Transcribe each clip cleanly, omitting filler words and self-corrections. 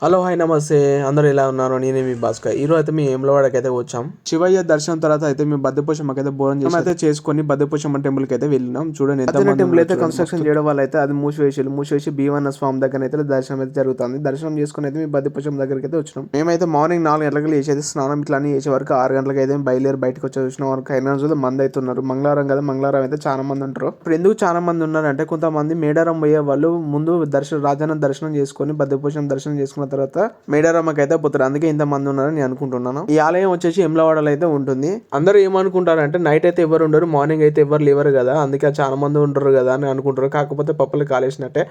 Hello hi నమస్తే అందరూ ఎలా ఉన్నారు? నేనే మీ భాస్కర్. ఈ రోజు అయితే మేము వేములవాడకి అయితే వచ్చాం. శివయ్య దర్శనం తర్వాత అయితే మేము బద్దపోచమ్మకి అయితే బోనం అయితే చేసుకొని బద్దపోచమ్మ టెంపుల్ కి అయితే వెళ్ళినాం. చూడండి టెంపుల్ అయితే కన్స్ట్రక్షన్ చేయడం వల్ల అయితే అది మూసివేసి భీమన్న స్వామి దగ్గర అయితే దర్శనం అయితే జరుగుతుంది. దర్శనం చేసుకుని అయితే మేము బద్దపోచమ్మ దగ్గరికి అయితే వచ్చినాం. మేమైతే మార్నింగ్ 4 గంటలకు లేచేది స్నానం ఇట్లా అని చేసే వరకు 6 గంటలకు అయితే బయలుదేరి బయటకు వచ్చి చూసిన వరకు అయిన రోజులు మంది అయితే ఉన్నారు. మంగళవారం కదా, మంగళవారం అయితే చాలా మంది ఉంటారు. ఇప్పుడు ఎందుకు చాలా మంది ఉన్నారంటే కొంతమంది మేడారం పోయే వాళ్ళు ముందు రాజన్న దర్శనం చేసుకొని బద్దపోచమ్మ దర్శనం చేసుకున్న తర్వాత మేడారమ్మకి అయితే పోతారు. అందుకే ఇంత మంది ఉన్నారని నేను అనుకుంటున్నాను. ఈ ఆలయం వచ్చేసి వేములవాడలో అయితే ఉంటుంది. అందరూ ఏమనుకుంటారంటే నైట్ అయితే ఎవరు ఉండరు, మార్నింగ్ అయితే ఎవరు లేవరు కదా, అందుకే చాలా మంది ఉంటారు కదా అని అనుకుంటారు. కాకపోతే పప్పులు కాలేసినట్టే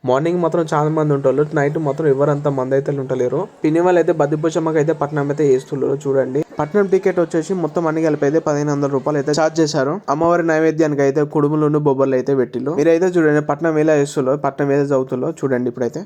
మార్నింగ్ మాత్రం చాలా మంది ఉంటారు, నైట్ మాత్రం ఎవరంత మంది అయితే ఉండలేరు. పిన్ని వాళ్ళు అయితే బద్దపోచమ్మకి అయితే పట్నం అయితే వేస్తున్నారు. చూడండి పట్నం టికెట్ వచ్చేసి మొత్తం అన్ని కలిపి అయితే 1500 రూపాయలు అయితే ఛార్జ్ చేశారు. అమ్మవారి నైవేద్యానికి అయితే కుడుములు బొబ్బర్లు అయితే పెట్టిల్లు. మీరైతే చూడండి పట్నం ఎలా వేస్తుందో, పట్నం ఏదో చదువుతుందో చూడండి. ఇప్పుడైతే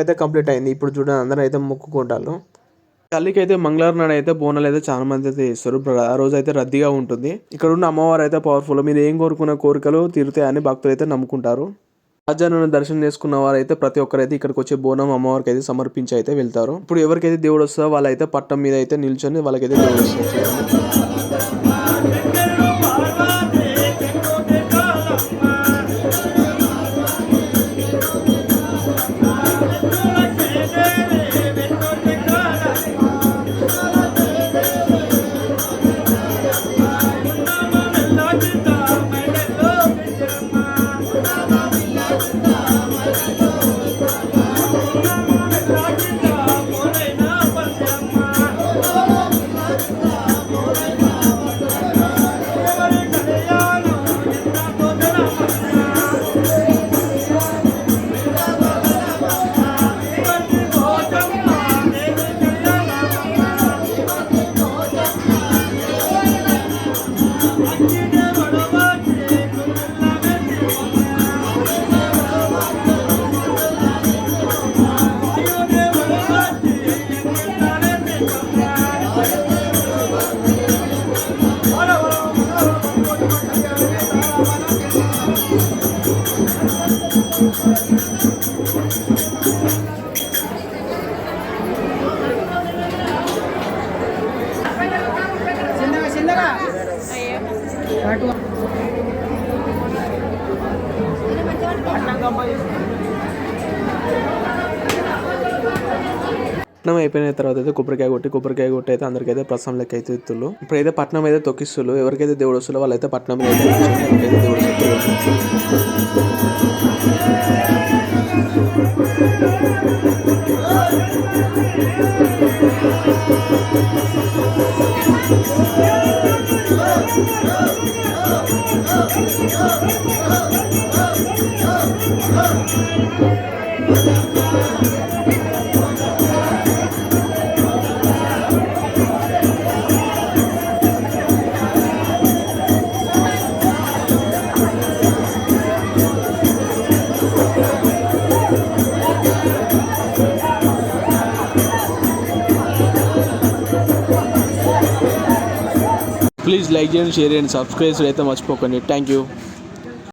అయితే కంప్లీట్ అయింది. ఇప్పుడు చూడండి అందరూ అయితే మొక్కుకుంటారు. తల్లికి అయితే మంగళవారం నాడు అయితే బోనాలు అయితే చాలా మంది అయితే చేస్తారు. ఆ రోజు అయితే రద్దీగా ఉంటుంది. ఇక్కడ ఉన్న అమ్మవారు అయితే పవర్ఫుల్. మీరు ఏం కోరుకున్న కోరికలు తీరుతాయని భక్తులు అయితే నమ్ముకుంటారు. రాజాను దర్శనం చేసుకున్న వారు అయితే ప్రతి ఒక్కరైతే ఇక్కడికి వచ్చే బోనం అమ్మవారికి అయితే సమర్పించి అయితే వెళ్తారు. ఇప్పుడు ఎవరికైతే దేవుడు వస్తుందో వాళ్ళైతే పట్టం మీద అయితే నిల్చొని వాళ్ళకైతే దేవుడు వస్తారు. పట్నం అయిపోయిన తర్వాత అయితే కొబ్బరికాయ కొట్టి అయితే అందరికైతే ప్రస్తుతం లెక్క అయితే ఇస్తులు. ఇప్పుడైతే పట్నం అయితే తొక్కిస్తులు. ఎవరికైతే దేవుడు వస్తుందో వాళ్ళైతే పట్నం మీద అయితే కూర్చొని ఎవరికైతే దేవుడు ప్లీజ్ లైక్ చేయండి, షేర్ చేయండి, సబ్స్క్రైబ్ అయితే మర్చిపోకండి. Thank you.